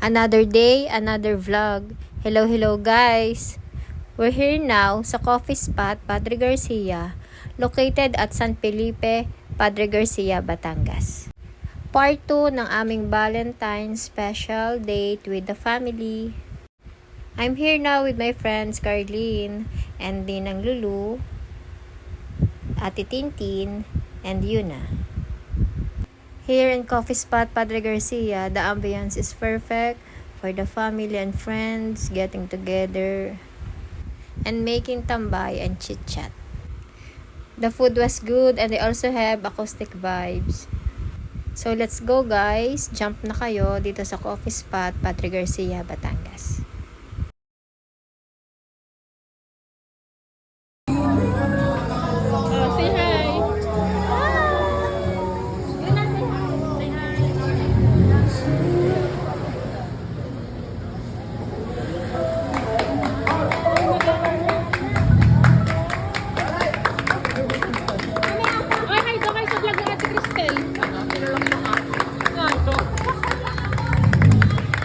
Another day, another vlog. Hello guys! We're here now sa coffee spot Padre Garcia, located at San Felipe, Padre Garcia, Batangas. Part 2 ng aming Valentine's special date with the family. I'm here now with my friends Carlene and Ninang Lulu, Ate Tintin, and Yuna. Here in coffee spot Padre Garcia, the ambience is perfect for the family and friends getting together and making tambay and chit-chat. The food was good and they also have acoustic vibes. So let's go guys, jump na kayo dito sa coffee spot Padre Garcia, Batangas. Say hi. Ay, hi daw kayo sa vlog ng Ate Cristel.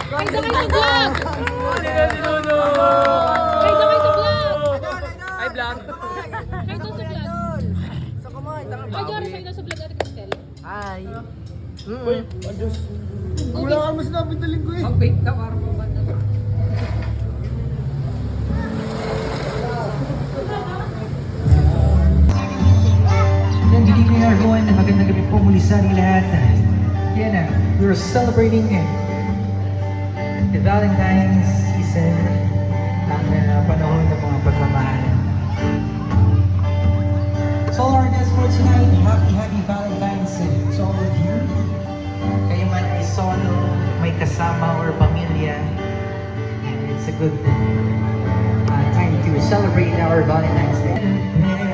Hi daw kayo sa vlog. Hi daw kayo sa vlog. Hi, vlog. Hi daw sa vlog. Sa kumain, tanga Ay, Diyos, hi daw sa vlog Ate Cristel. Hi. Uy, Diyos. Wala ka mas napidaling ko eh. Mag-bait ka para mo ba? Good evening everyone. Magandang gabi po muli sa ating lahat. Yan na, we're celebrating the Valentine's season, ang panahon ng mga pagmamahalan. So all our guests for tonight, happy Valentine's to all of you. Kayo man ay solo, may kasama or pamilya, and it's a good time to celebrate our Valentine's Day.